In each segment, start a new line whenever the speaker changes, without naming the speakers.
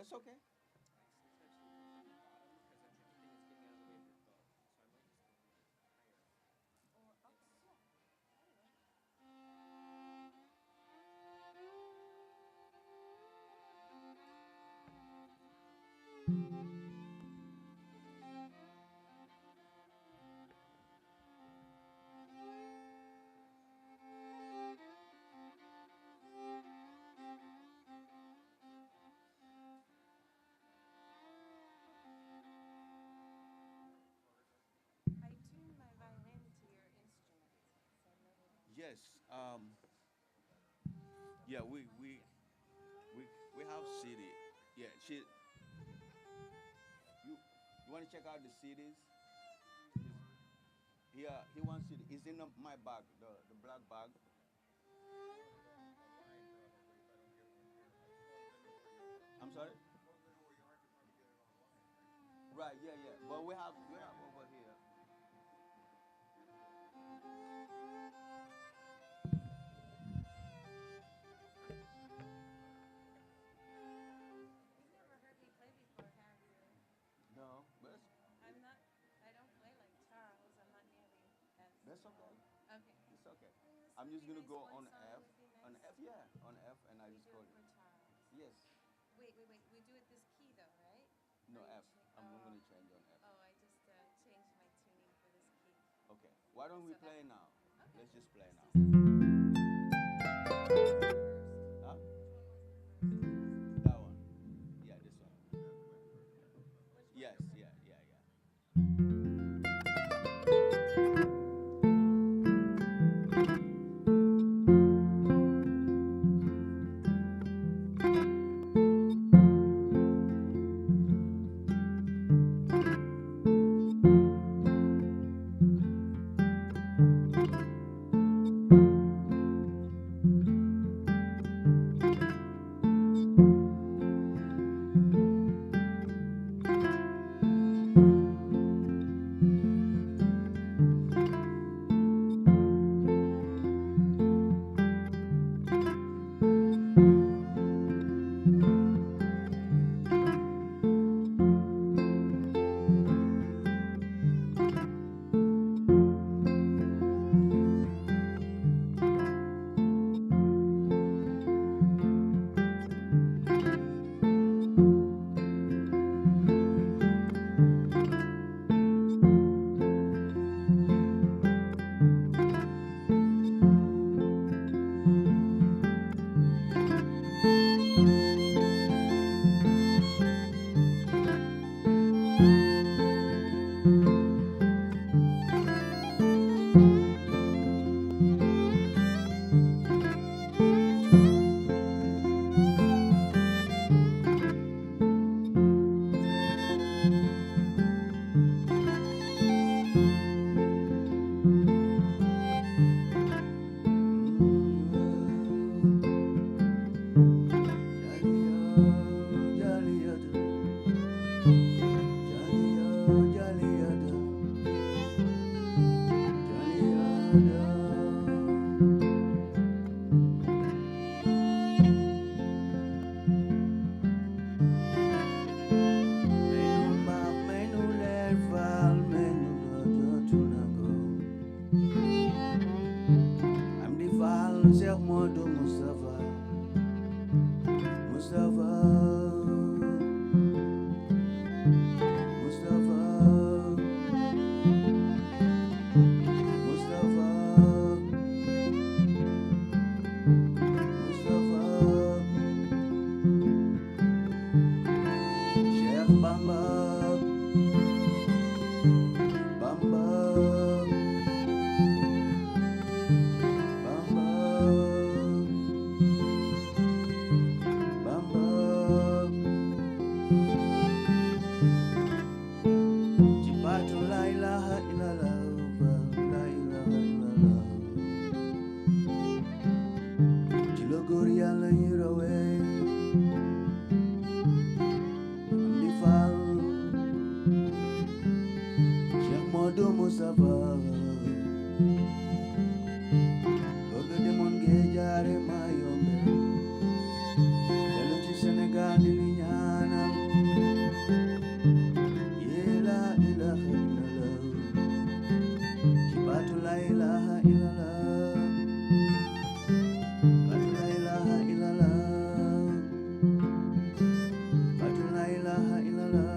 That's okay.
I tune my violin to your instrument. So I know that.
Yes. Yeah. We we have CD. Yeah. You you want to check out the CDs? Yeah. He wants CD. It's in my bag, the black bag. I'm sorry. Right. Yeah. Yeah. But we have over here.
You've never heard me play before, have you?
No. But
I'm not, I don't play like Charles. I'm not nearly as,
that's okay.
okay.
It's okay.
This
I'm
would
just
be
gonna
nice.
go
One
on
song
F.
would be
On
nice.
F. Yeah. On F, and I
We
just
do
call
it
it.
for Charles.
Yes.
Wait. We do it this key though, right?
No
Or you
F. I'm
oh,
gonna change on F.
oh, I just changed my tuning for this key.
Okay. Why don't we
So F.
play now?
Okay.
Let's just play
Let's
now.
just. Which one was the first?
Huh?
Which one was the first?
That one. Yeah, this one.
Which one
Yes,
is it?
yeah, yeah, yeah. I'm the Val, Cheikh Modou Moustapha, Moustapha, Moustapha, Moustapha, Moustapha, Cheikh Bamba, Bamba, Bamba, Bamba, Jibatu la ilaha illallah, la ilaha illallah, Jilogor Yàlla yirawe, Amdi Fall, Cheikh Modou Moustapha, bëgg demoon géej jaare maa yombe dellu ci Sénégal di li ñaana ilaha illallah. Ci baatu la ilaha illallah. Baatu la ilaha illallah. Baatu la ilaha illallah.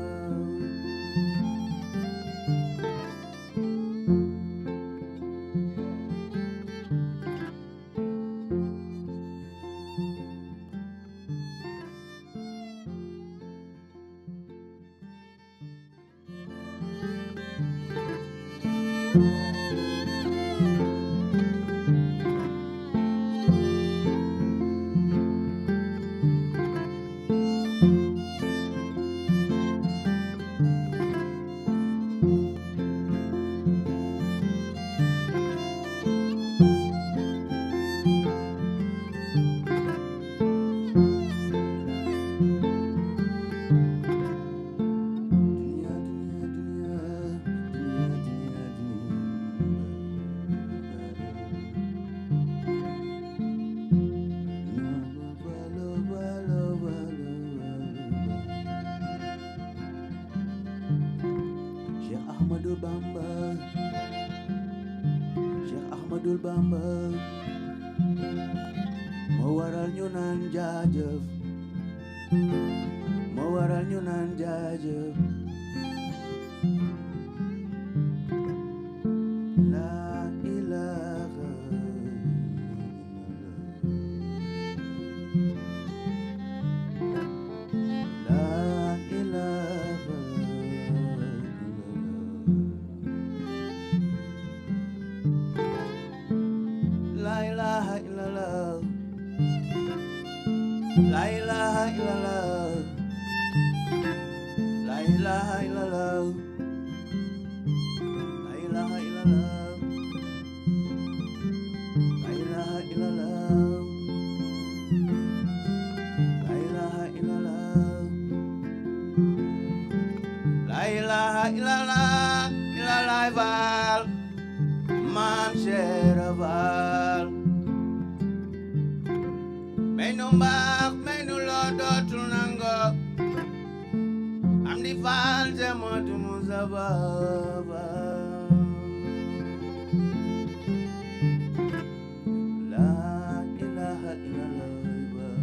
Ahmadul Bamba, Cheikh Ahmadul Bamba, moo waral ñu naan jaajëf, moo waral ñu naan jaajëf. La ilaha illallah. La ilaha La ilaha illallah. La ilaha illallah. La ilaha illallah. La ilaha illallah. La ilaha illallah. La ilaha illallah. La ilaha illallah. Illallah Val. Maam Cheikh Val. May nu mbaax may nu loo dootul nango am di faal te mootu Mustafa la ilaha illallah.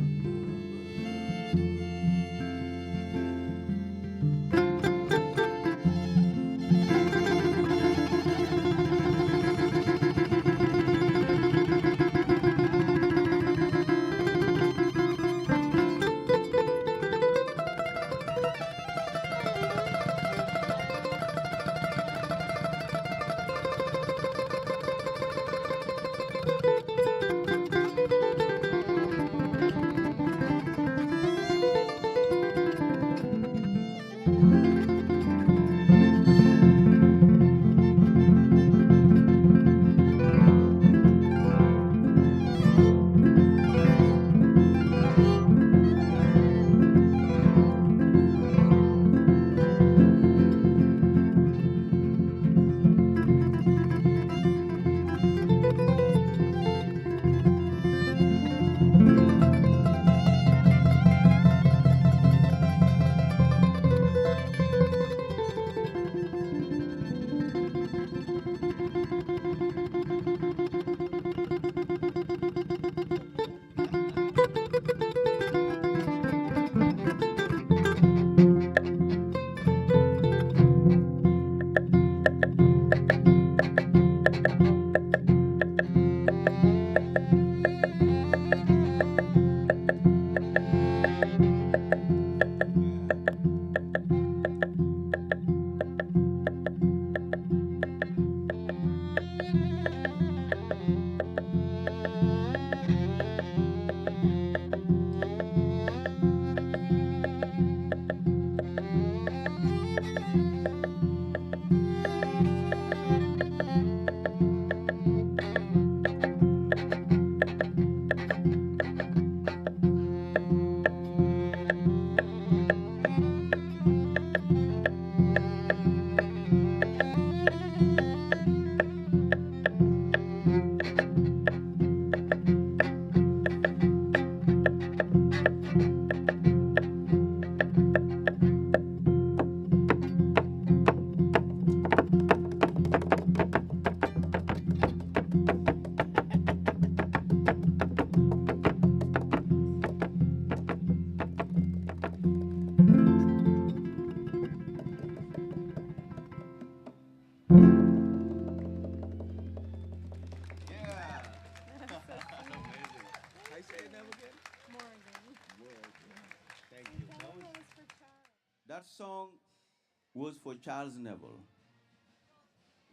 was for Charles Neville.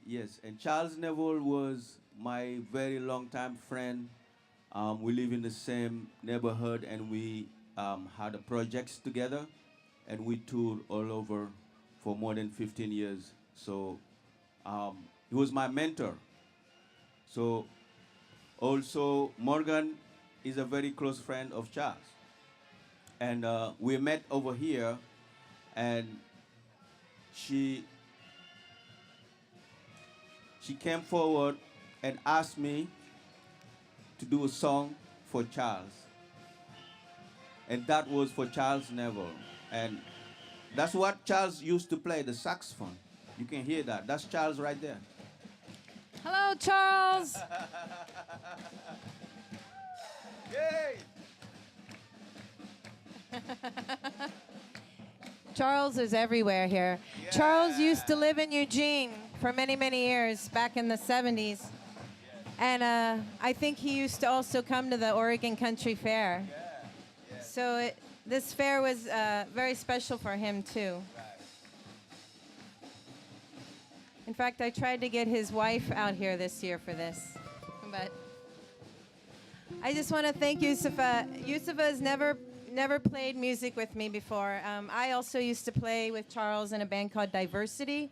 Yes, and Charles Neville was my very long time friend. We live in the same neighborhood, and we had a projects together, and we toured all over for more than 15 years. So he was my mentor. So also Morgan is a very close friend of Charles, and we met over here, and she she came forward and asked me to do a song for Charles, and that was for Charles Neville, and that's what Charles used to play, the saxophone. You can hear that. That's Charles right there.
Hello, Charles.
Yay!
Charles is everywhere here.
Yeah.
Charles used to live in Eugene for many, many years back in the 70s. And I think he used to also come to the Oregon Country Fair.
Yeah.
So this fair was very special for him, too. In fact, I tried to get his wife out here this year for this. But I just want to thank Youssoupha. Youssoupha has never played music with me before. I also used to play with Charles in a band called Diversity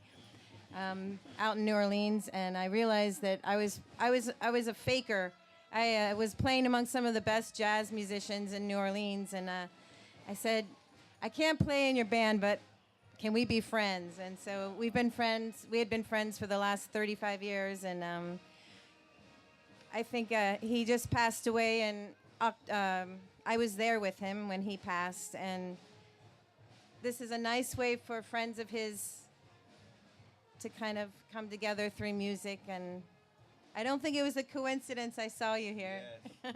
out in New Orleans, and I realized that I was a faker. I was playing among some of the best jazz musicians in New Orleans, and I said, I can't play in your band, but can we be friends? And so we've been friends. We had been friends for the last 35 years, and I think he just passed away, and I was there with him when he passed. And this is a nice way for friends of his to kind of come together through music. And I don't think it was a coincidence I saw you here.
Yes.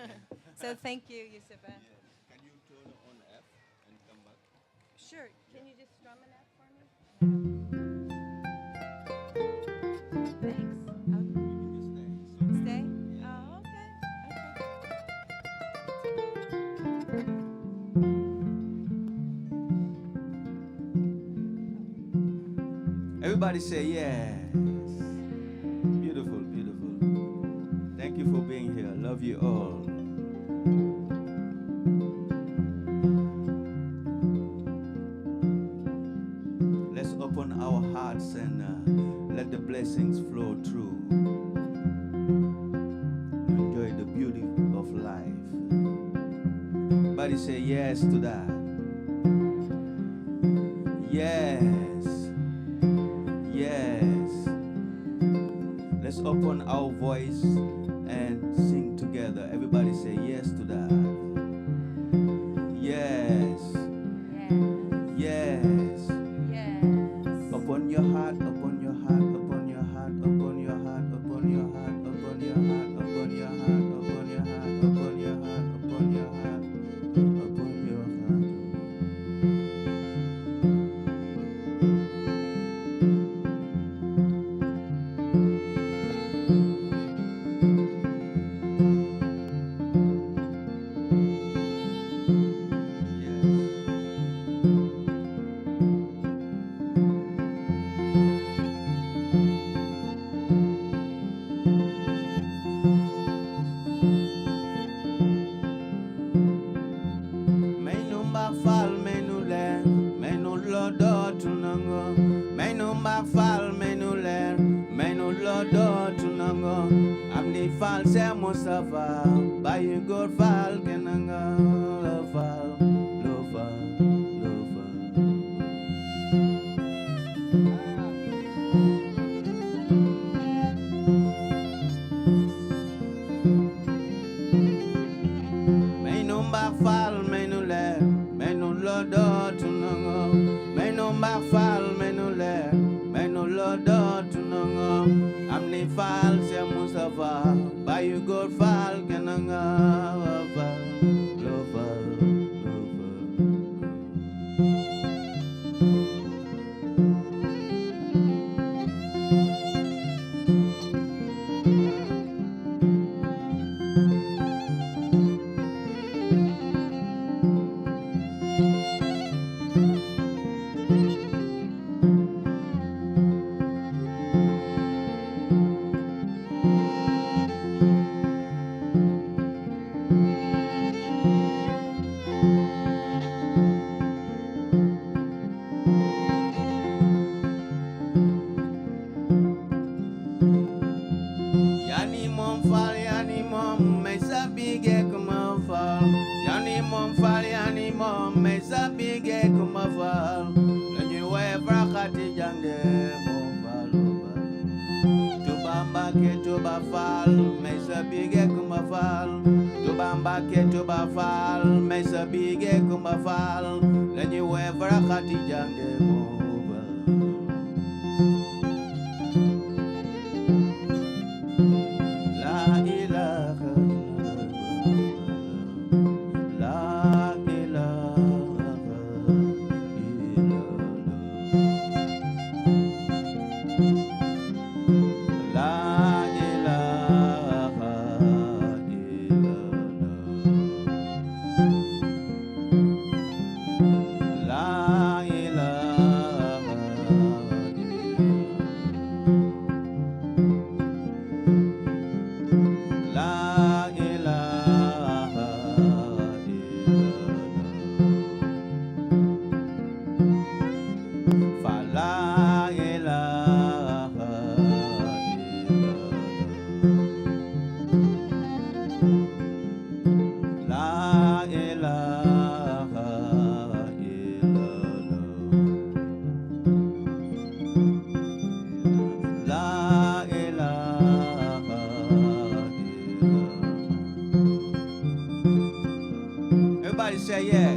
So thank you, Youssoupha.
Yes. Can you turn on F and come back?
Sure. Can you just strum an F for me? Thanks.
You stay.
Stay? Oh, okay.
Everybody say yes. Beautiful, beautiful. Thank you for being here. Love you all. Let's open our hearts and let the blessings flow through. Enjoy the beauty of life. Everybody say yes to that. Yes. Yes. Let's open our voice and sing together. Everybody say yes to that. Yes. Yes.
Yes.
Upon your heart, upon your heart, upon your heart, upon your heart, upon your heart, upon your heart, upon your heart, upon your heart, upon your heart, upon your heart, upon your heart. Mustafa, by you good fall, kenanga, lova, lova, lova. May no back fall, may no le, may no lodo tunango, may no back fall, may no le, may no lodo tunango. I'm the fall, say Mustafa. By you good fall, kenanga, lova, lova, lova. Tuba Fall, Mesa Bige Kuma Fall, Tuba Mbake Tuba Fall, Mesa Bige Kuma Fall, then you ever a Khati Jange Moba. La ilaha illallah, la ilaha illallah. La ilaha illallah. La ilaha illallah. La ilaha illallah. Fa la ilaha La ilaha illallah. La ilaha illallah. Everybody say yeah.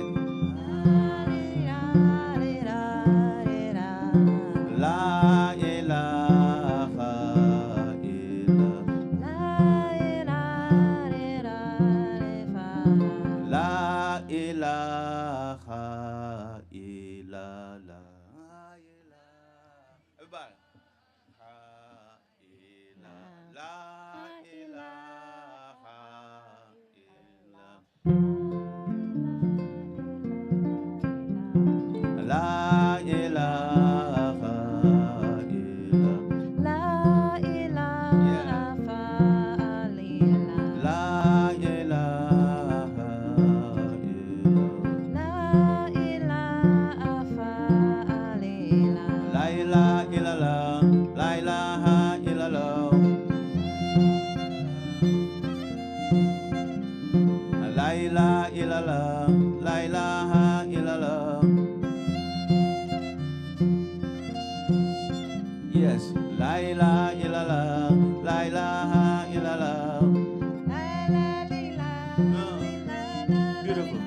La ilaha illallah. La ilaha illallah. Everybody. La ilaha illallah. La ilaha illallah.
La ilaha illallah.
La ilaha illallah.
La ilaha illallah.
La ilaha illallah. La ilaha illallah. La ilaha illallah. La ilaha illallah. Yes. La ilaha illallah. La ilaha illallah. Beautiful.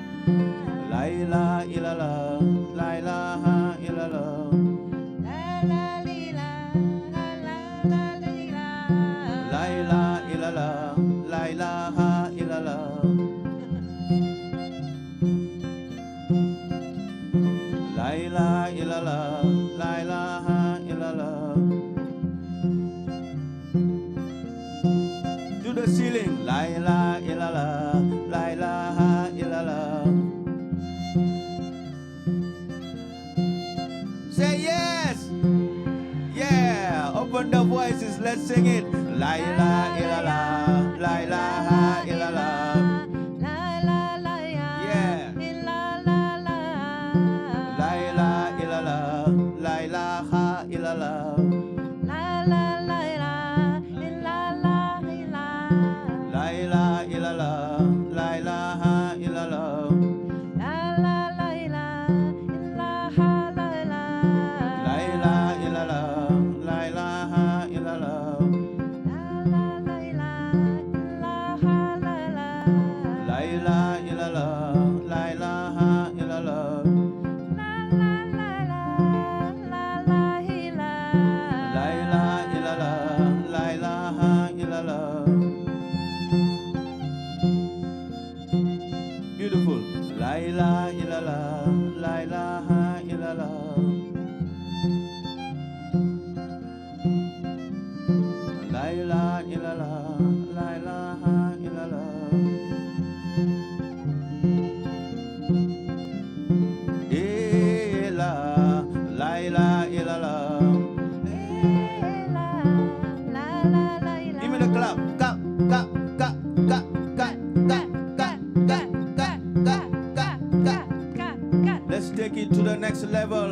La ilaha illallah. La ilaha illallah. La ilaha illallah. La ilaha illallah. La ilaha illallah. La ilaha illallah. To the ceiling. La ilaha illallah. La ilaha illallah. Say yes. Yeah. Open the voices. Let's sing it. La ilaha illallah. La ilaha illallah. Yeah. La ilaha illallah. La ilaha illallah. La ilaha illallah. La ilaha illallah. La ilaha illallah. La ilaha illallah. La ilaha illallah. La ilaha illallah. La ilaha illallah. La ilaha illallah. Beautiful. La ilaha illallah. La ilaha illallah. La ilaha illallah. La ilaha illallah. La ilaha illallah. Give me the clap. Clap, clap, clap, clap, clap, clap, clap, clap, clap, clap, clap, clap. Let's take it to the next level.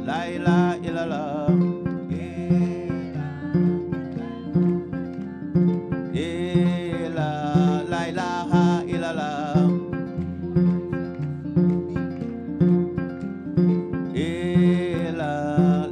La ilaha illallah. La ilaha illallah. La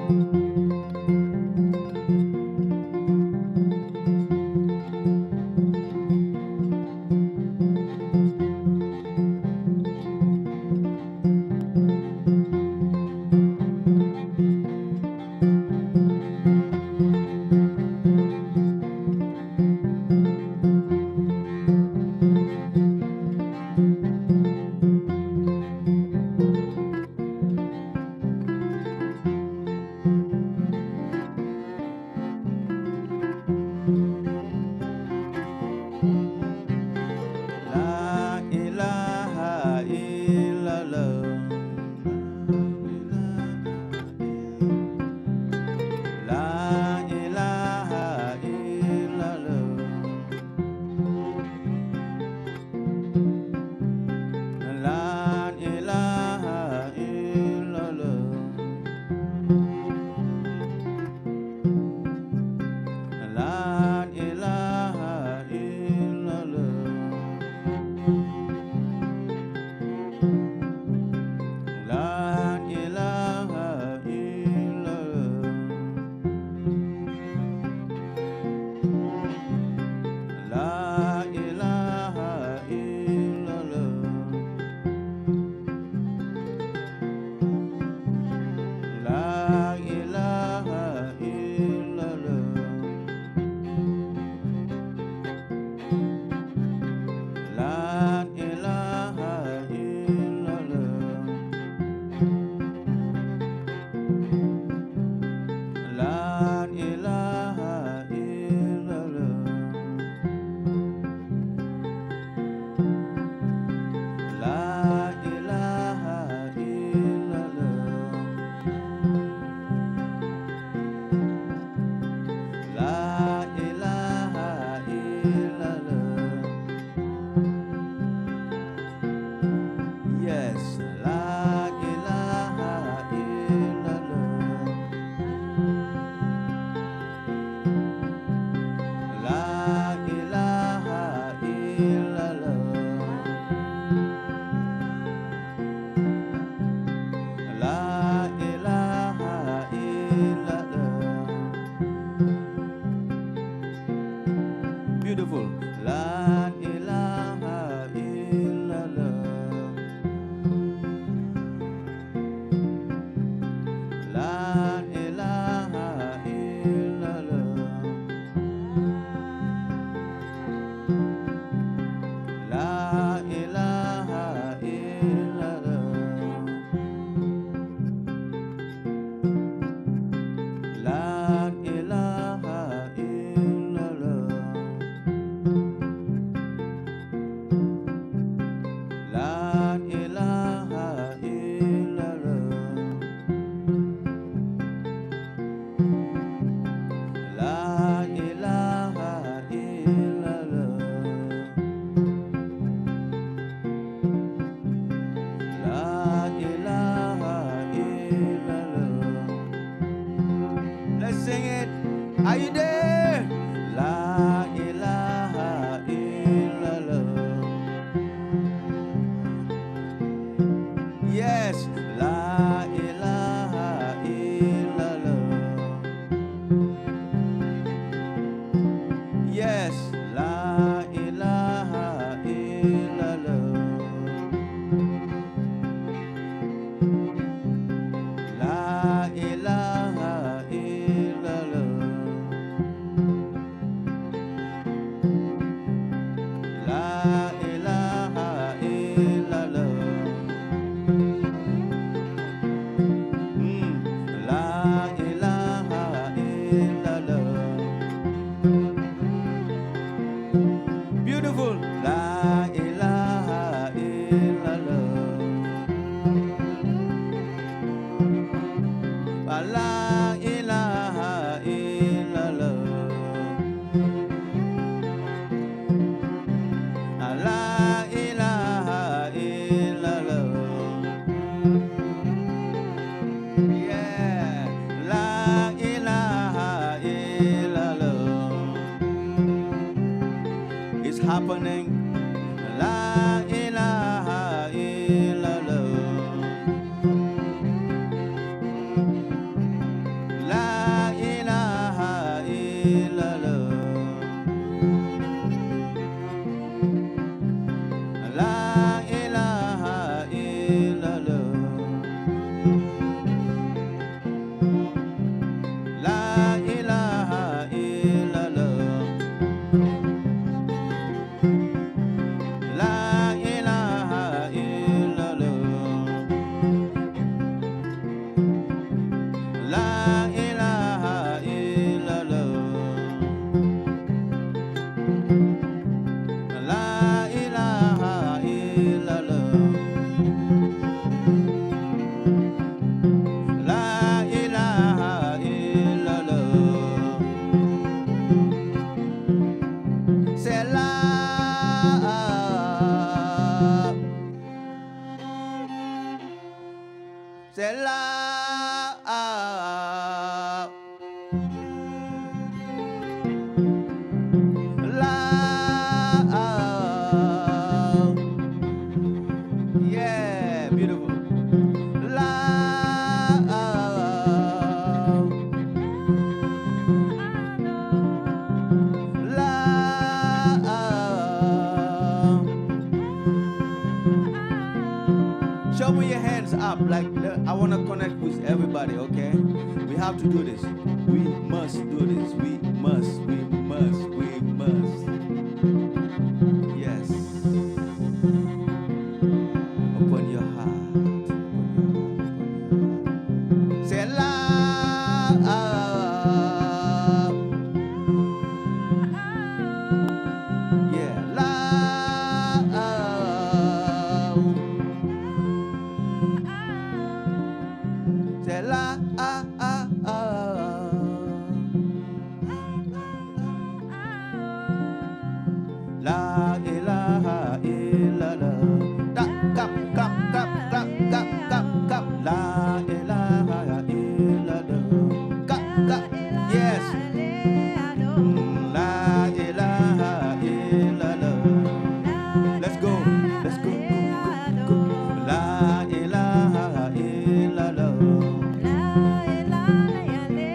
ilaha illallah. La ilaha illallah. La ilaha illallah. La ilaha illallah. La ilaha illallah. La ilaha illallah. Let's sing it. Are you there? La ilaha illallah. Yes. La ilaha illallah. Yes. La ilaha illallah. La ilaha illallah. La ilaha illallah. La ilaha illallah. Beautiful. La ilaha illallah. La ilaha illallah. La ilaha illallah. Yeah. La ilaha illallah. It's happening. La ilaha illallah. La ilaha illallah. La ilaha illallah. La ilaha illallah. La ilaha illallah. La ilaha illallah. La ilaha illallah. La ilaha illallah. Say la. Say la. La. Yeah, beautiful. La. La. Show me your hands up, like I want to connect with everybody, okay? We have to do this. We must do this. We must. Yes. Open your heart. Say la. Yeah, la. Say la. La ilaha illallah. Da, kap, kap, kap, kap, kap, kap, kap. La ilaha illallah. Kap, kap. Yes. La ilaha illallah. Let's go. Let's go. Go. La ilaha illallah. La ilaha illallah.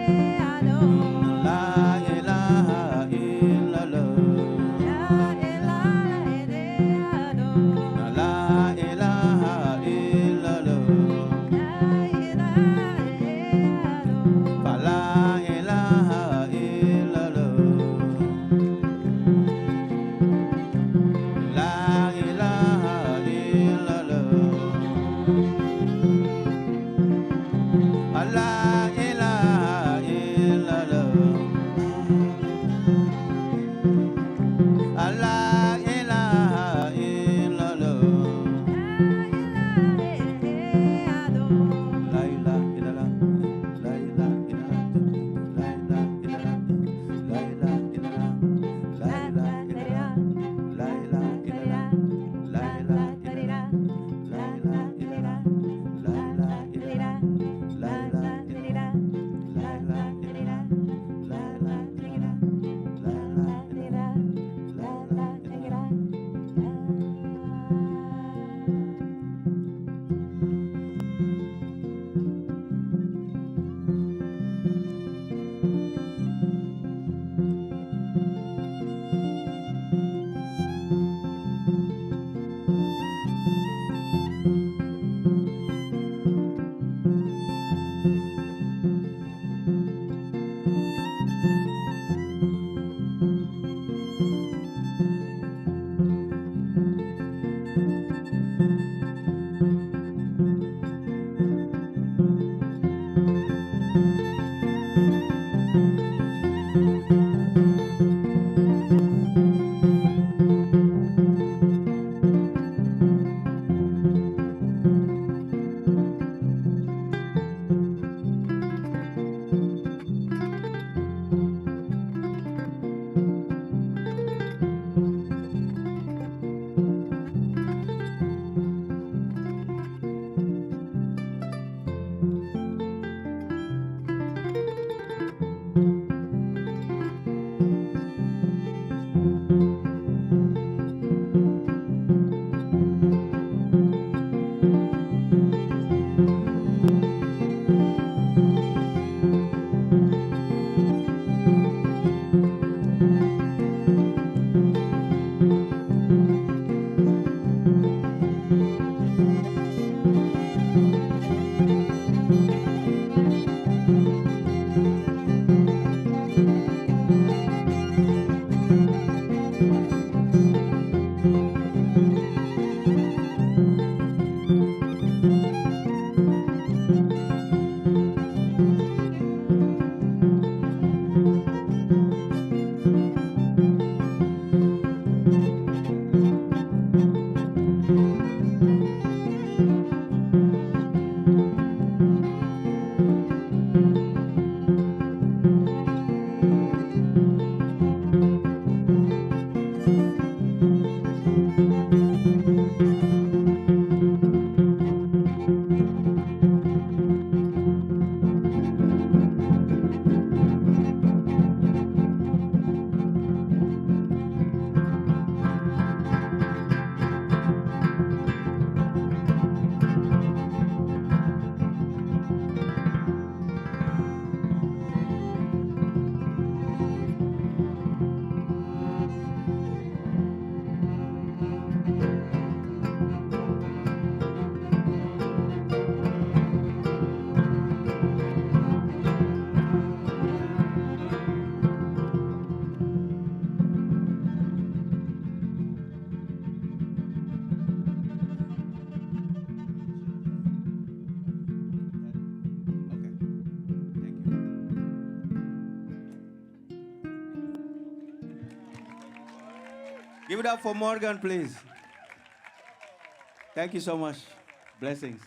Give it up for Morgan, please. Thank you so much. Blessings.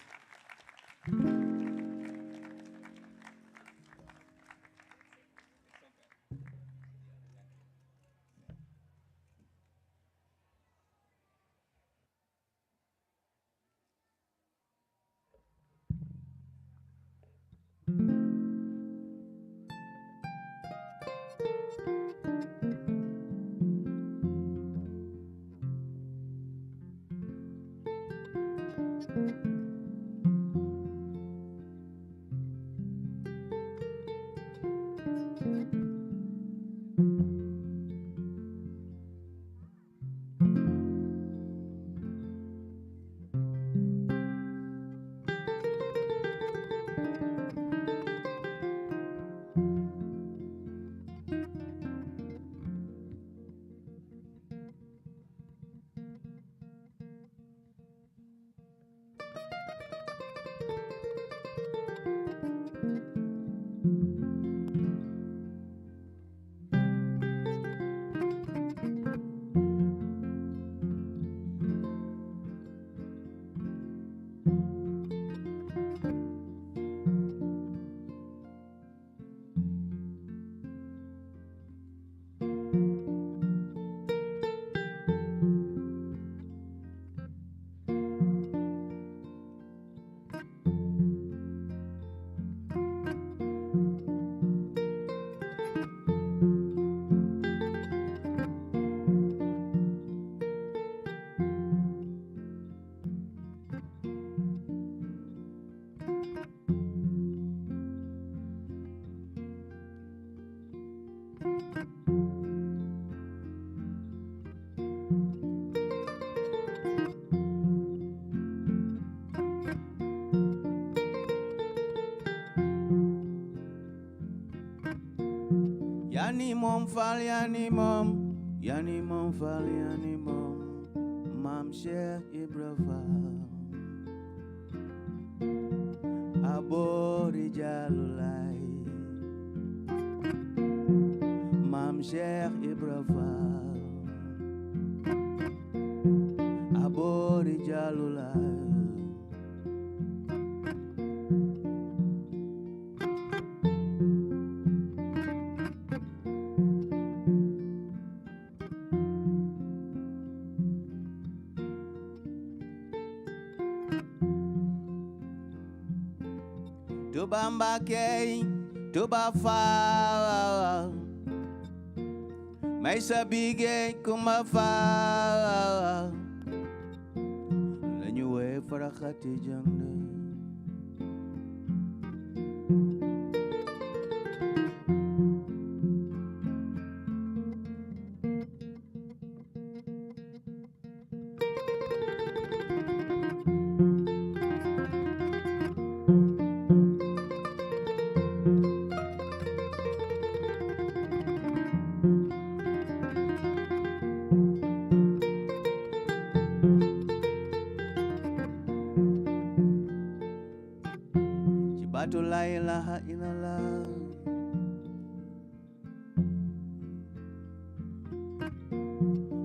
Yani mom fal, yani mom fal, yani mom, mam Cheikh Ibra Fall, abori jalulay, mam Cheikh Ibra Fall, abori jalulay. Tuba Mbake, Tuba Fall, Maisa Bige Kuma Fall, Lanyu we farakati jangne. Batu la ilaha illallah,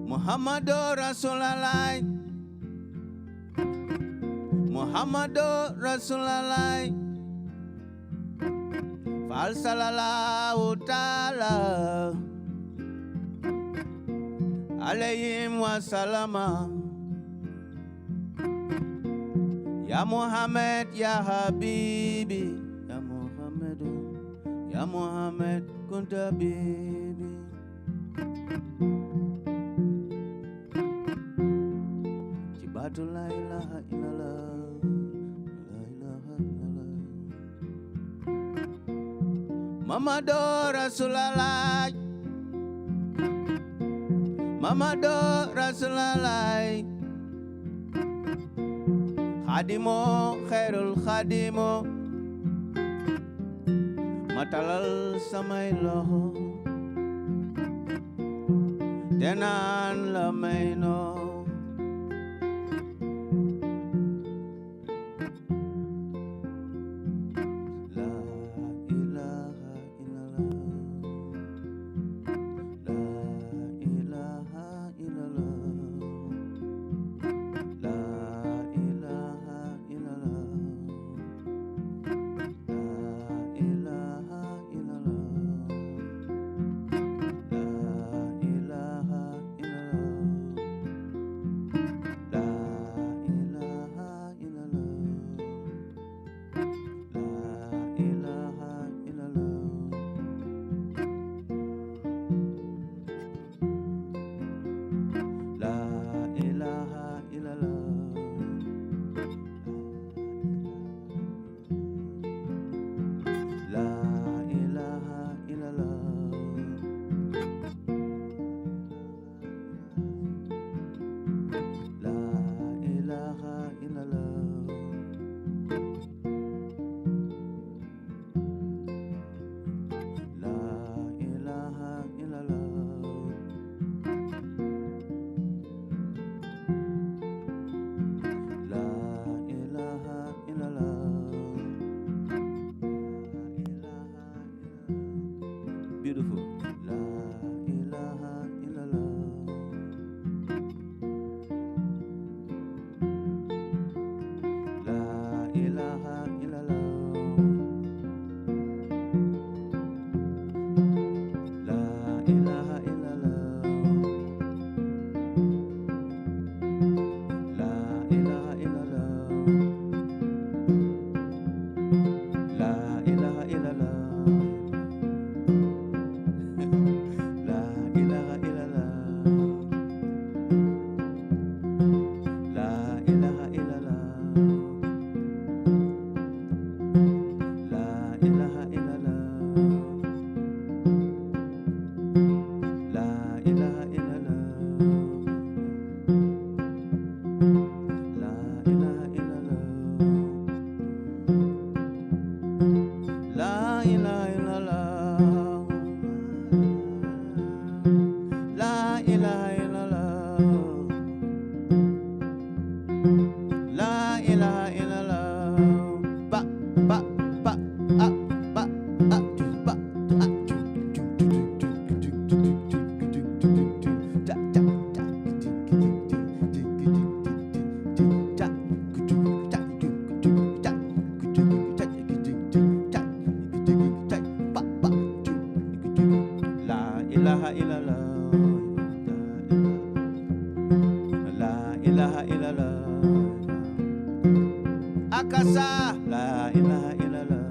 Muhammadu Rasulallah, Muhammadu Rasulallah, Fal sallallahu ta'ala alayhim wa salama. Ya Muhammad, Ya Habibi, Ya Muhammadu, Ya Muhammad, kunta bibi. Cibatu la ilaha illallah, la ilaha illallah. Muhammadu Rasulallah, Muhammadu Rasulallah. Khadimo, khairul khadimo, matalal samay loxo, tenan la mayno. La ilaha illallah, la ilaha illallah. ilaha illallah. La ilaha illallah. Akasa, la ilaha illallah.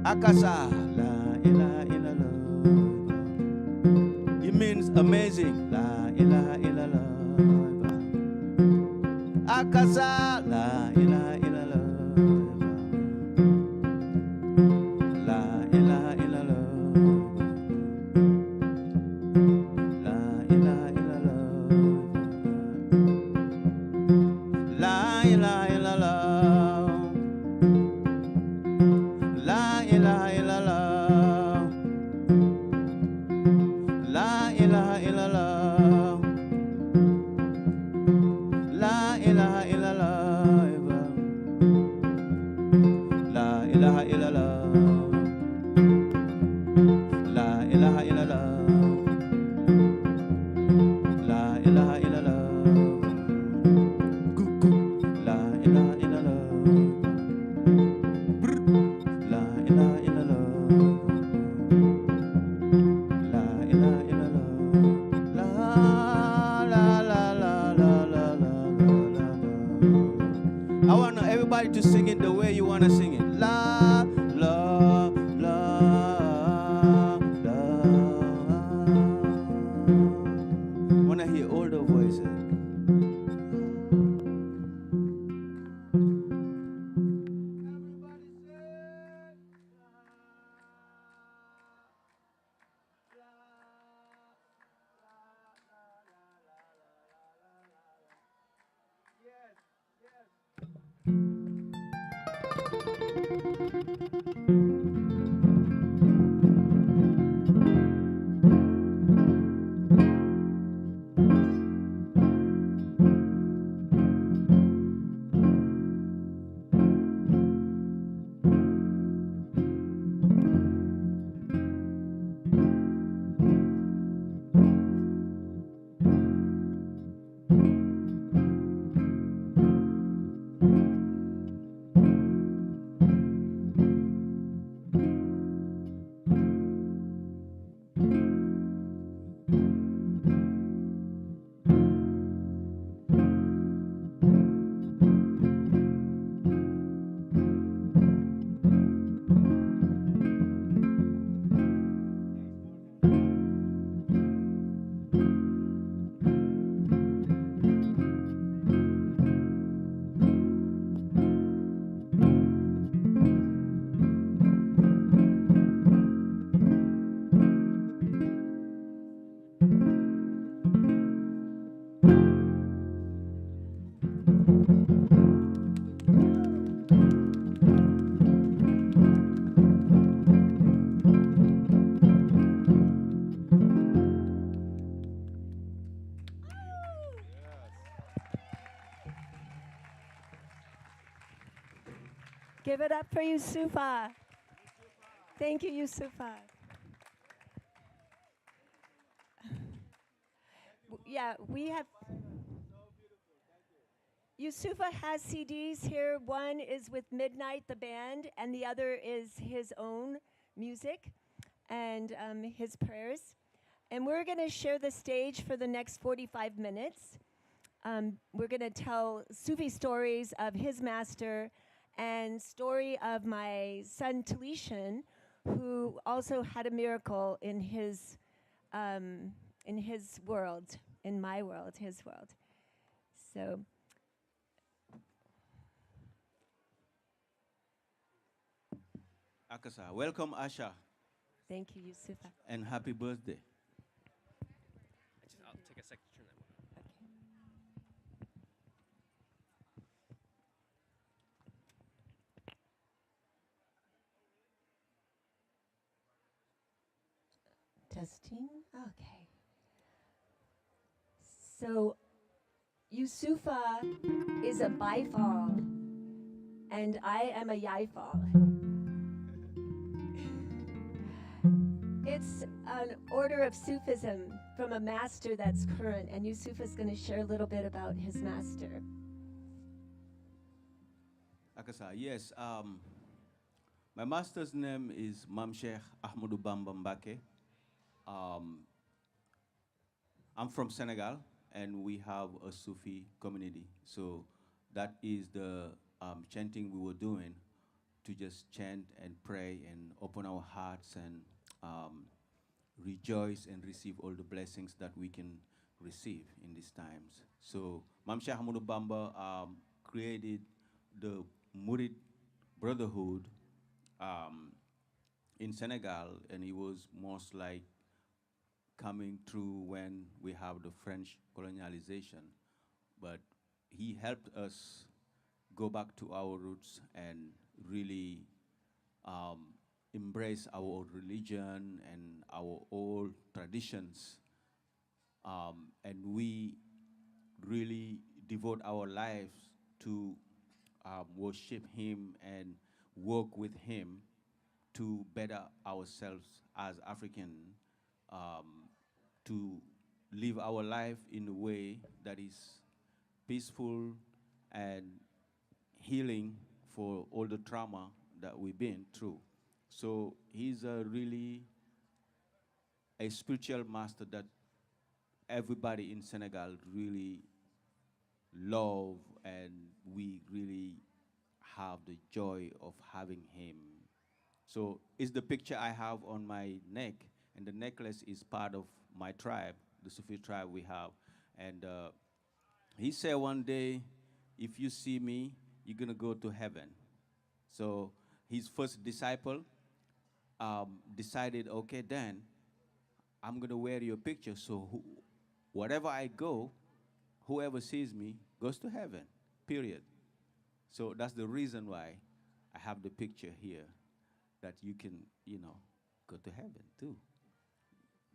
Akasa, la ilaha illallah. It means amazing. La ilaha illallah. Akasa, la ilaha illallah. La ilaha illallah. La ilaha illallah. La ilaha illallah. La ilaha illallah. La ilaha illallah. La ilaha illallah. La ilaha illallah. La ilaha illallah. La ilaha illallah. La ilaha illallah. La ilaha illallah. La ilaha illallah. La la la la la la la la. I want everybody to sing it the way you want to sing it. La la la la. Want to hear all the voices.
Give it up for Youssoupha. Thank you, Youssoupha. Yeah, we have. Youssoupha has CDs here. One is with Midnight, the band, and the other is his own music and his prayers. And we're going to share the stage for the next 45 minutes. We're going to tell Sufi stories of his master and story of my son Talishan, who also had a miracle in his world, in my world, his world. So.
Akasa, welcome Asha,
Thank you, Youssoupha.
and happy birthday.
I'll take a sec to turn that one on.
Testing. Okay. So, Youssoupha is a bifal, and I am a yifal. It's an order of Sufism from a master that's current, and Youssoupha is going to share a little bit about his master.
Akasa, yes. My master's name is Mam Sheikh Ahmadou Bamba Mbake. Um, I'm from Senegal, and we have a Sufi community. So that is the chanting we were doing to just chant and pray and open our hearts and rejoice and receive all the blessings that we can receive in these times. So Mam Sheikh Ahmadou Bamba created the Murid Brotherhood um, in Senegal, and it was most like coming through when we have the French colonialization. But he helped us go back to our roots and really um, embrace our old religion and our old traditions. And we really devote our lives to worship him and work with him to better ourselves as African, um, to live our life in a way that is peaceful and healing for all the trauma that we've been through. So he's a really a spiritual master that everybody in Senegal really love, and we really have the joy of having him. So it's the picture I have on my neck, and the necklace is part of my tribe, the Sufi tribe we have. And he said one day, if you see me, you're gonna go to heaven. So his first disciple decided, okay, then I'm gonna wear your picture, so wherever I go, whoever sees me goes to heaven, period. So that's the reason why I have the picture here, that you can, go to heaven too.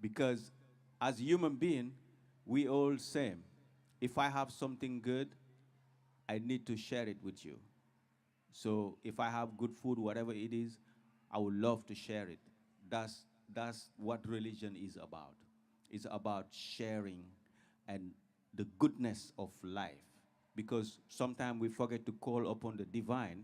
Because as human being, we all same. If I have something good, I need to share it with you. So if I have good food, whatever it is, I would love to share it. That's what religion is about. It's about sharing and the goodness of life. Because sometimes we forget to call upon the divine,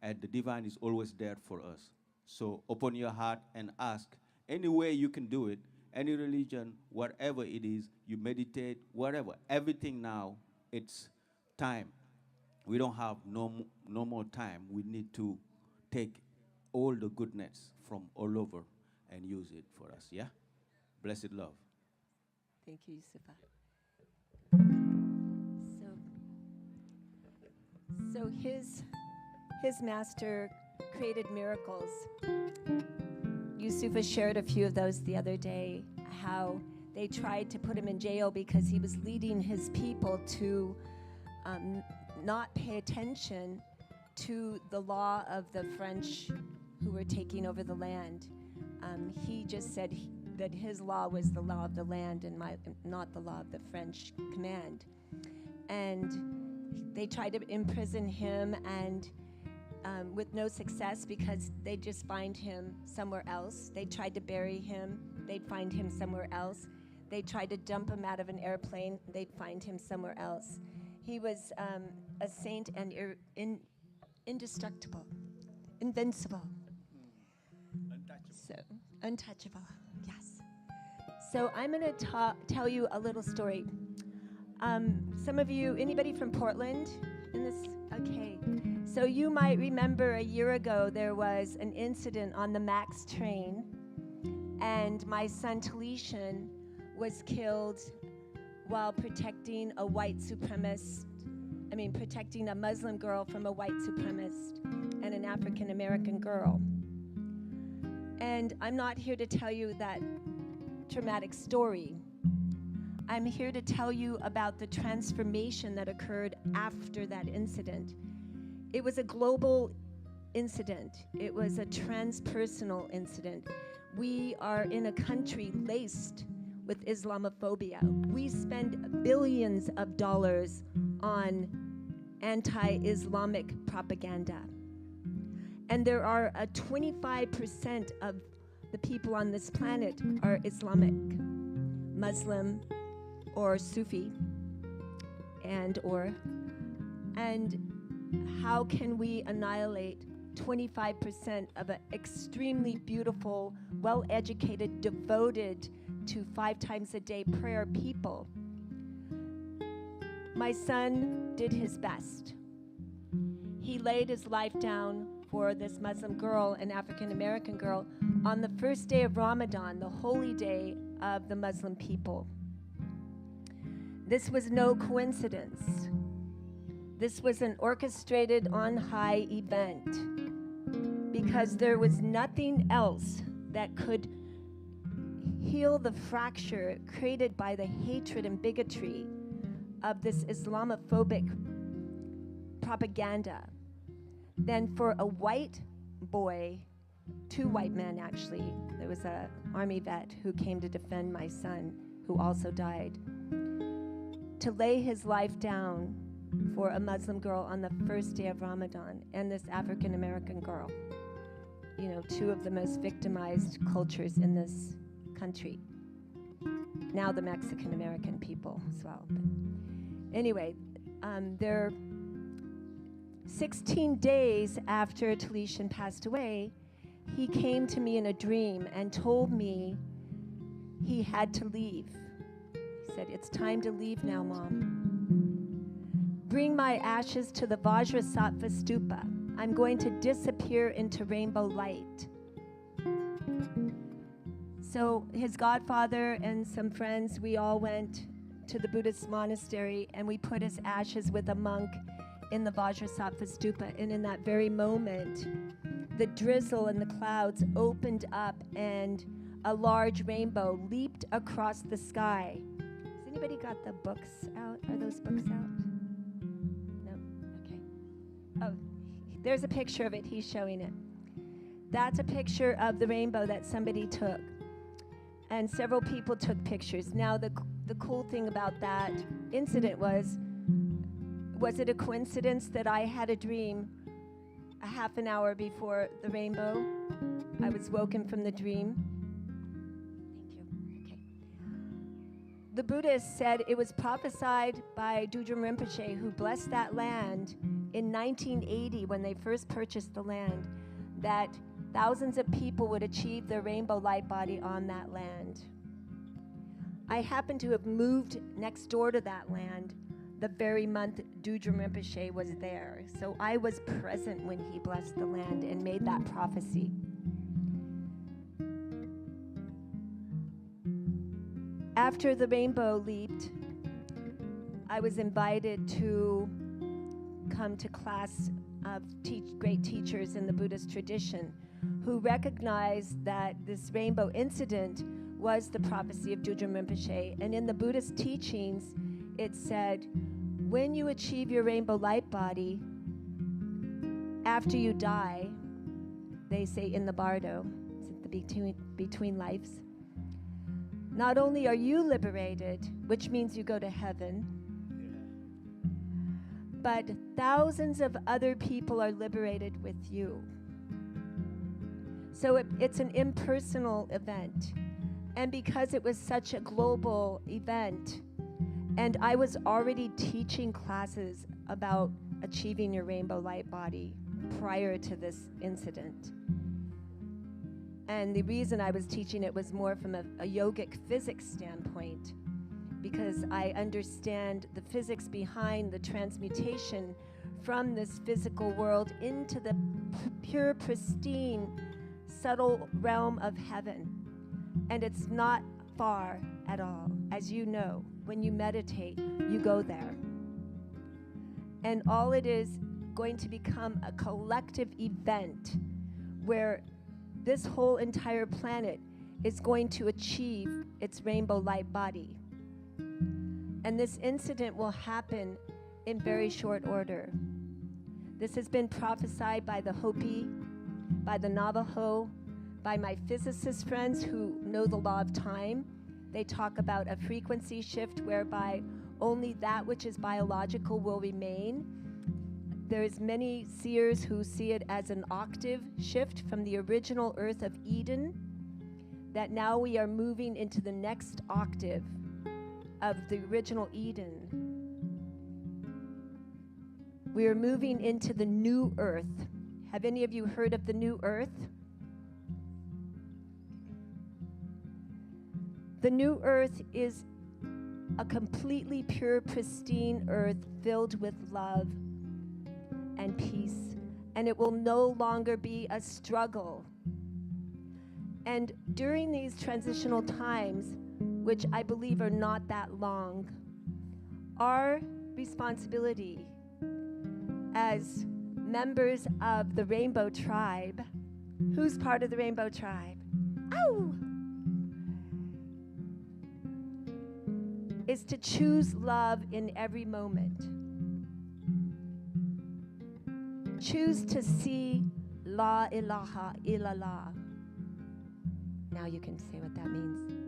and the divine is always there for us. So open your heart and ask. Any way you can do it, any religion, whatever it is, you meditate, whatever. Everything now, it's time. We don't have no more time. We need to take all the goodness from all over and use it for us, yeah? Blessed love.
Thank you, Youssoupha. So his master created miracles. Youssoupha shared a few of those the other day, how they tried to put him in jail because he was leading his people to not pay attention to the law of the French who were taking over the land. He just said that his law was the law of the land and not the law of the French command. And they tried to imprison him, and with no success, because they'd just find him somewhere else. They tried to bury him, they'd find him somewhere else. They tried to dump him out of an airplane, they'd find him somewhere else. He was a saint and indestructible, invincible. So, untouchable, yes. So I'm going to tell you a little story. Some of you, anybody from Portland in this? Okay. So you might remember a year ago there was an incident on the MAX train, and my son Talishan was killed while protecting a white supremacist, protecting a Muslim girl from a white supremacist and an African American girl. And I'm not here to tell you that traumatic story. I'm here to tell you about the transformation that occurred after that incident. It was a global incident. It was a transpersonal incident. We are in a country laced with Islamophobia. We spend billions of dollars on anti-Islamic propaganda. And there are 25% of the people on this planet are Islamic, Muslim, or Sufi, and how can we annihilate 25% of an extremely beautiful, well-educated, devoted to 5 times a day prayer people. My son did his best. He laid his life down for this Muslim girl, an African American girl, on the first day of Ramadan, the holy day of the Muslim people. This was no coincidence. This was an orchestrated on high event because there was nothing else that could heal the fracture created by the hatred and bigotry of this Islamophobic propaganda than for a white boy, 2 white men actually. There was an army vet who came to defend my son, who also died, to lay his life down for a Muslim girl on the first day of Ramadan, and this African American girl. You know, 2 of the most victimized cultures in this country. Now the Mexican American people as well. But anyway, they're 16 days after Talishan passed away, he came to me in a dream and told me he had to leave. He said, "It's time to leave now, Mom. Bring my ashes to the Vajrasattva stupa. I'm going to disappear into rainbow light." So his godfather and some friends, we all went to the Buddhist monastery and we put his ashes with a monk in the Vajrasattva stupa. And in that very moment, the drizzle and the clouds opened up and a large rainbow leaped across the sky. Has anybody got the books out? Are those books out? No? Okay. Oh, there's a picture of it. He's showing it. That's a picture of the rainbow that somebody took. And several people took pictures. Now, the cool thing about that incident was it a coincidence that I had a dream a half an hour before the rainbow? I was woken from the dream. Thank you. Okay. The Buddhists said it was prophesied by Dudjom Rinpoche, who blessed that land in 1980 when they first purchased the land, that thousands of people would achieve their rainbow light body on that land. I happened to have moved next door to that land the very month Dudjom Rinpoche was there. So I was present when he blessed the land and made that prophecy. After the rainbow leaped, I was invited to come to class of great teachers in the Buddhist tradition who recognized that this rainbow incident was the prophecy of Dudjom Rinpoche. And in the Buddhist teachings, it said, when you achieve your rainbow light body, after you die, they say in the bardo, the between lives, not only are you liberated, which means you go to heaven, but thousands of other people are liberated with you. So it's an impersonal event. And because it was such a global event, and I was already teaching classes about achieving your rainbow light body prior to this incident. And the reason I was teaching it was more from a yogic physics standpoint, because I understand the physics behind the transmutation from this physical world into the pure, pristine, subtle realm of heaven. And it's not far at all. As you know, when you meditate, you go there. And all it is going to become a collective event where this whole entire planet is going to achieve its rainbow light body. And this incident will happen in very short order. This has been prophesied by the Hopi, by the Navajo, by my physicist friends who know the law of time. They talk about a frequency shift whereby only that which is biological will remain. There's many seers who see it as an octave shift from the original earth of Eden, that now we are moving into the next octave of the original Eden. We are moving into the new earth, Have any of you heard of the new earth? The new earth is a completely pure, pristine earth filled with love and peace, and it will no longer be a struggle. And during these transitional times, which I believe are not that long, our responsibility as members of the Rainbow Tribe, who's part of the Rainbow Tribe? Ow! Is to choose love in every moment. Choose to see La ilaha illallah. Now you can say what that means.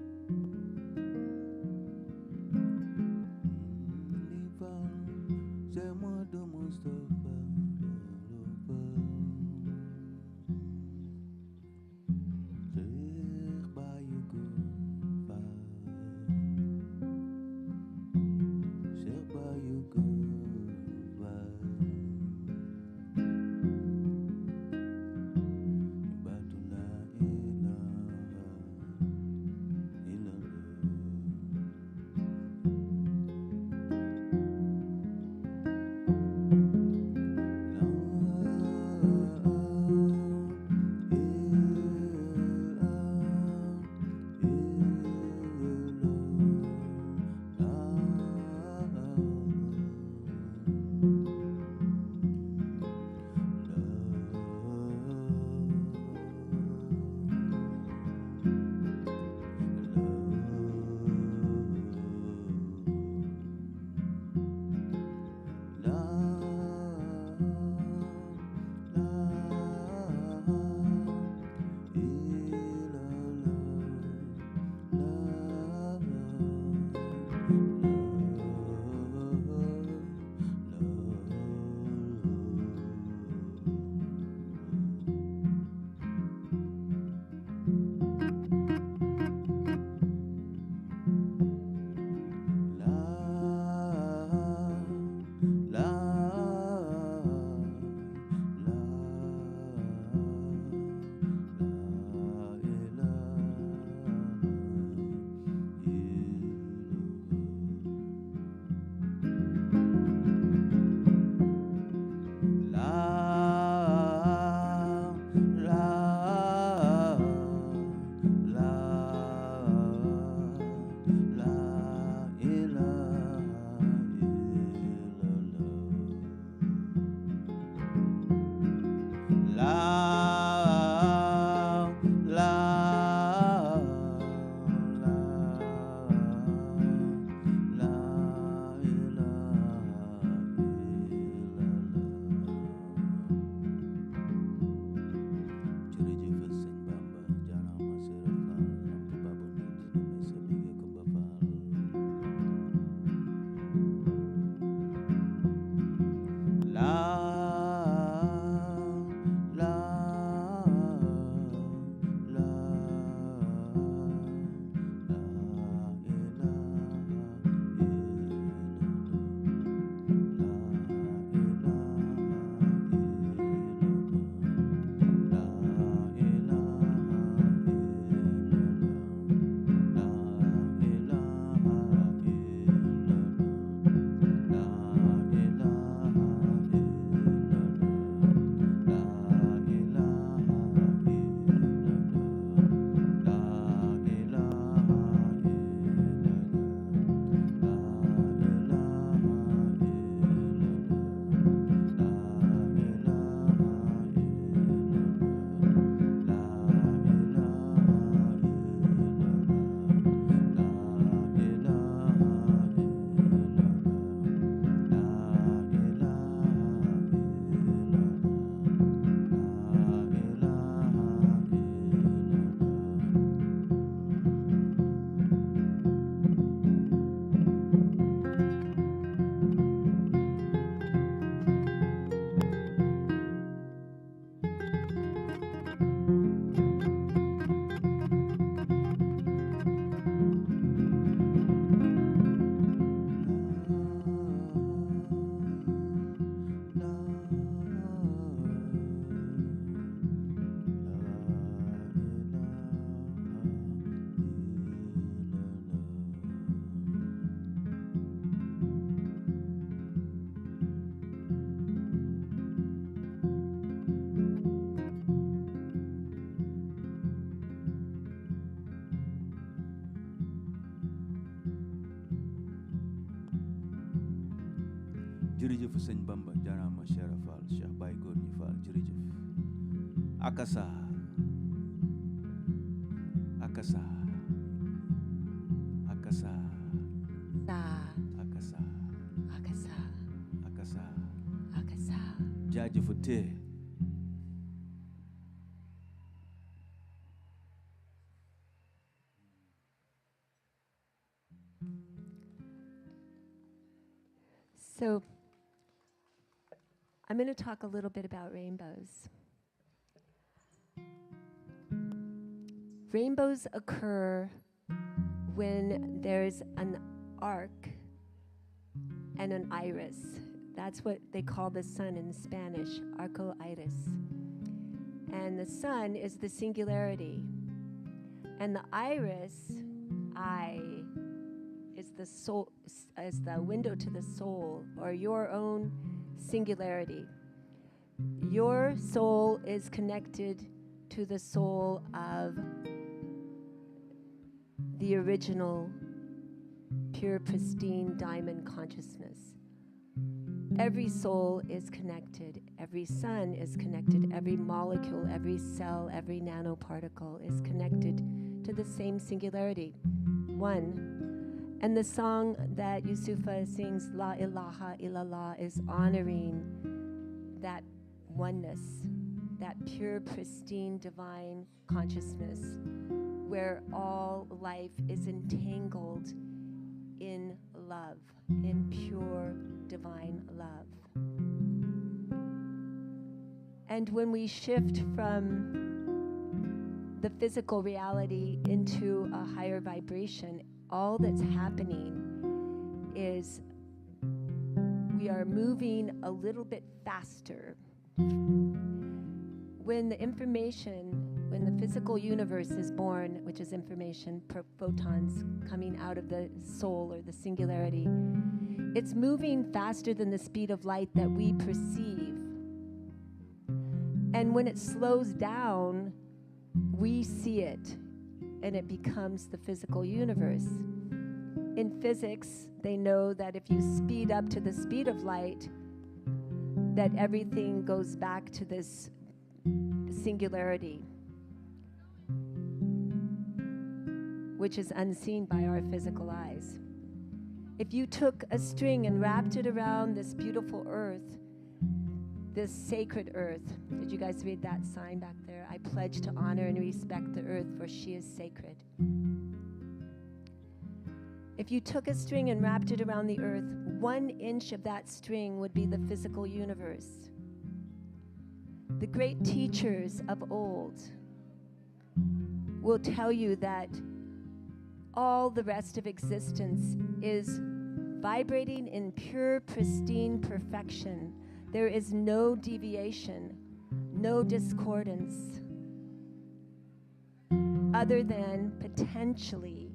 jërëjëf sëñ Bamba jaaraama Cheikh Fall Cheikh Baye Góor ñi Fall jërëjëf akasa akasa akasa
Sa,
akasa
akasa,
akasa
akasa.
jaajëfatee
So, I'm going to talk a little bit about rainbows. Rainbows occur when there's an arc and an iris. That's what they call the sun in Spanish, arco iris. And the sun is the singularity. And the iris, I, is the soul, is the window to the soul, or your own singularity. Your soul is connected to the soul of the original, pure, pristine diamond consciousness. Every soul is connected. Every sun is connected. Every molecule, every cell, every nanoparticle is connected to the same singularity. One. And the song that Youssoupha sings, La ilaha illallah, is honoring that oneness, that pure, pristine, divine consciousness, where all life is entangled in love, in pure, divine love. And when we shift from the physical reality into a higher vibration, all that's happening is we are moving a little bit faster. When the physical universe is born, which is information, photons coming out of the soul or the singularity, it's moving faster than the speed of light that we perceive. And when it slows down, we see it, and it becomes the physical universe. In physics, they know that if you speed up to the speed of light, that everything goes back to this singularity, which is unseen by our physical eyes. If you took a string and wrapped it around this beautiful earth, this sacred earth, did you guys read that sign back there? I pledge to honor and respect the earth, for she is sacred. If you took a string and wrapped it around the earth, 1 inch of that string would be the physical universe. The great teachers of old will tell you that all the rest of existence is vibrating in pure, pristine perfection. There is no deviation, no discordance, other than potentially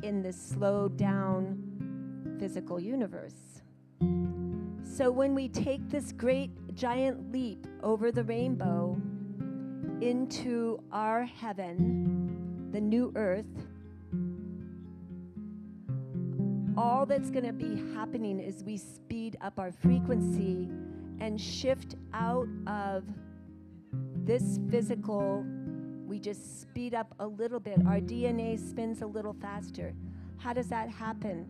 in this slowed down physical universe. So when we take this great giant leap over the rainbow into our heaven, the new earth, all that's going to be happening is we speed up our frequency and shift out of this physical. We just speed up a little bit. Our DNA spins a little faster. How does that happen?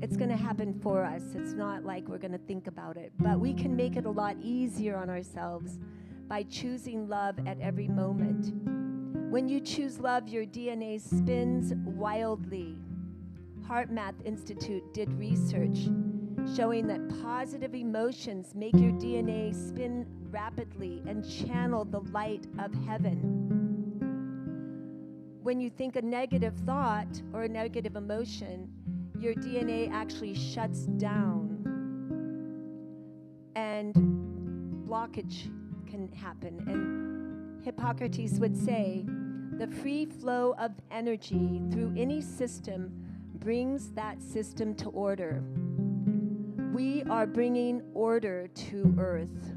It's going to happen for us. It's not like we're going to think about it. But we can make it a lot easier on ourselves by choosing love at every moment. When you choose love, your DNA spins wildly. HeartMath Institute did research showing that positive emotions make your DNA spin rapidly and channel the light of heaven. When you think a negative thought or a negative emotion, your DNA actually shuts down and blockage can happen. And Hippocrates would say, the free flow of energy through any system brings that system to order. We are bringing order to Earth.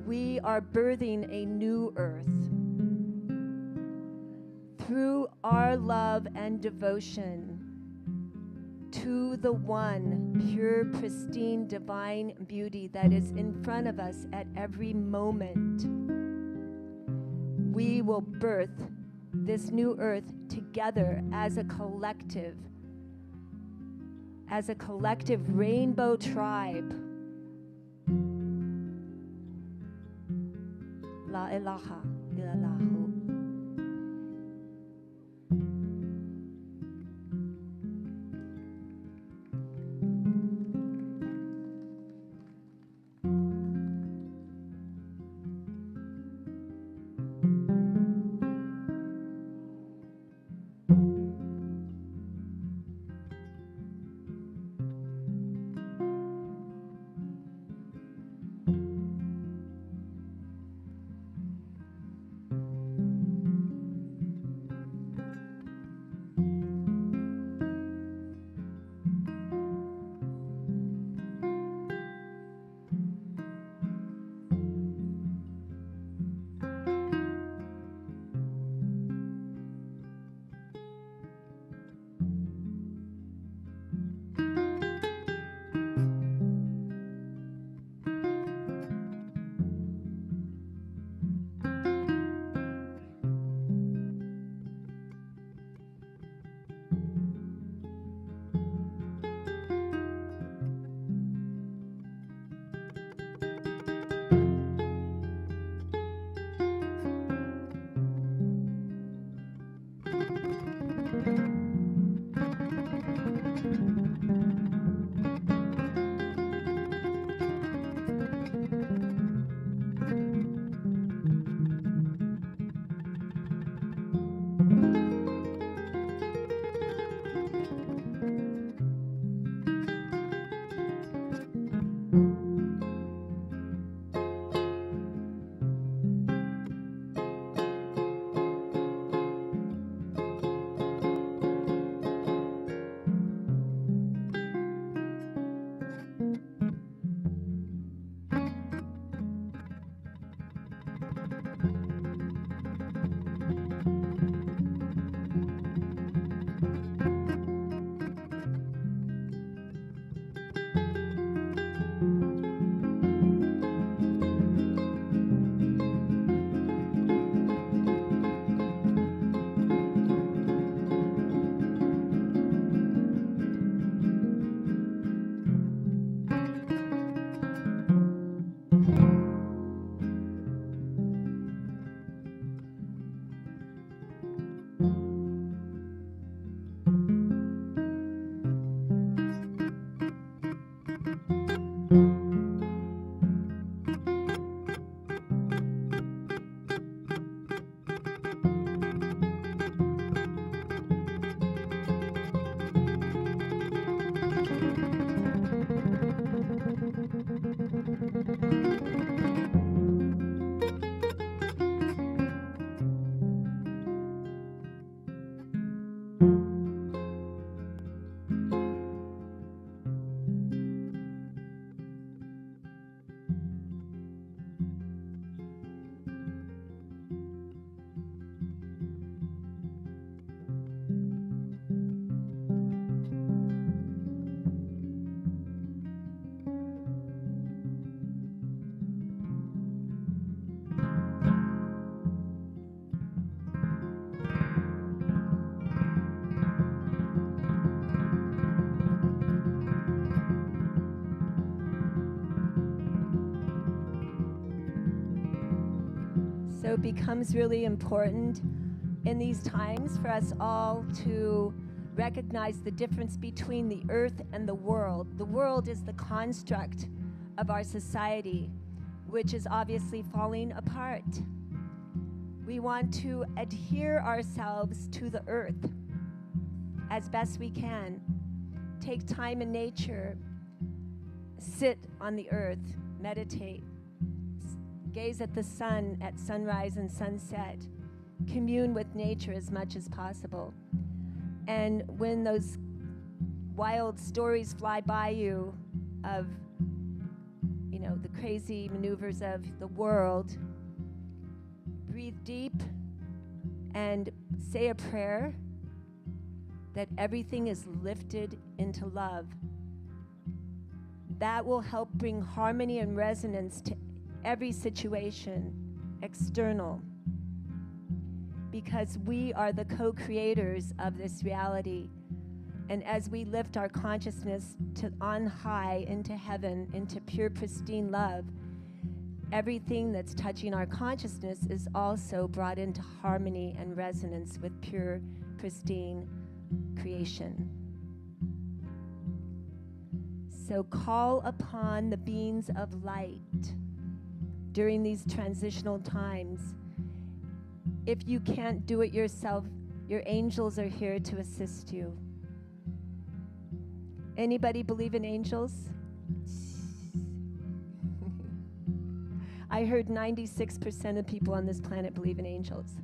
We are birthing a new Earth. Through our love and devotion, to the one pure, pristine, divine beauty that is in front of us at every moment. We will birth this new earth together as a collective rainbow tribe. La ilaha illallahu. So it becomes really important in these times for us all to recognize the difference between the earth and the world. The world is the construct of our society, which is obviously falling apart. We want to adhere ourselves to the earth as best we can. Take time in nature, sit on the earth, meditate, gaze at the sun at sunrise and sunset, commune with nature as much as possible. And when those wild stories fly by you of, you know, the crazy maneuvers of the world, breathe deep and say a prayer that everything is lifted into love. That will help bring harmony and resonance to every situation, external, because we are the co-creators of this reality. And as we lift our consciousness to on high into heaven, into pure, pristine love, everything that's touching our consciousness is also brought into harmony and resonance with pure, pristine creation. So call upon the beings of light during these transitional times. If you can't do it yourself, your angels are here to assist you. Anybody believe in angels? I heard 96% of people on this planet believe in angels.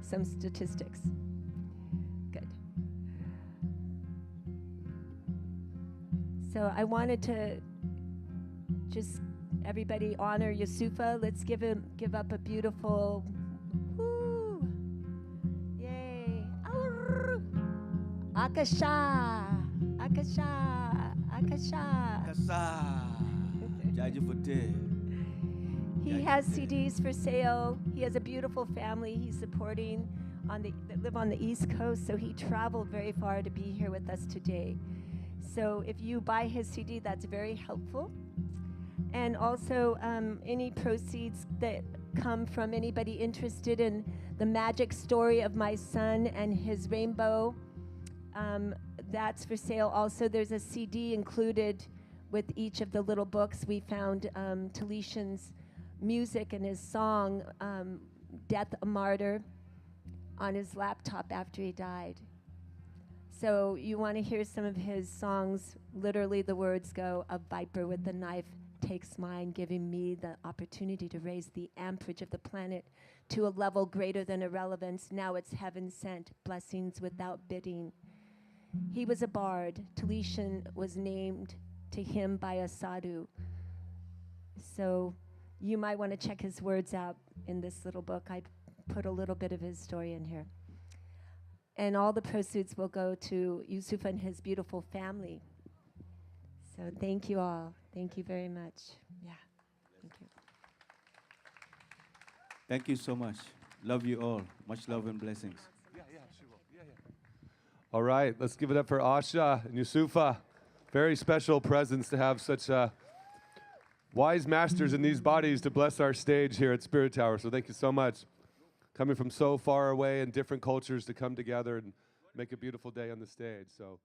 Some statistics. Good. So I wanted to just everybody honor Youssoupha. Let's give up a beautiful whoo. Yay. Aur. Akasha. Akasha. Akasha.
Kasa. Jaji Fute.
He has CDs for sale. He has a beautiful family he's supporting that live on the East Coast, so he traveled very far to be here with us today. So if you buy his CD, that's very helpful. And also any proceeds that come from anybody interested in the magic story of my son and his rainbow, that's for sale. Also, there's a CD included with each of the little books. We found Talishan's music and his song, Death a Martyr, on his laptop after he died. So you want to hear some of his songs. Literally the words go, "A viper with a knife takes mine, giving me the opportunity to raise the amperage of the planet to a level greater than irrelevance. Now it's heaven sent, blessings without bidding." He was a bard. Talishan was named to him by a sadhu. So you might want to check his words out in this little book. I put a little bit of his story in here. And all the proceeds will go to Youssoupha and his beautiful family. So thank you all. Thank you very much. Yeah, thank you.
Thank you so much. Love you all. Much love and blessings.
All right, let's give it up for Asha and Youssoupha. Very special presence to have such wise masters in these bodies to bless our stage here at Spirit Tower. So thank you so much. Coming from so far away and different cultures to come together and make a beautiful day on the stage. So.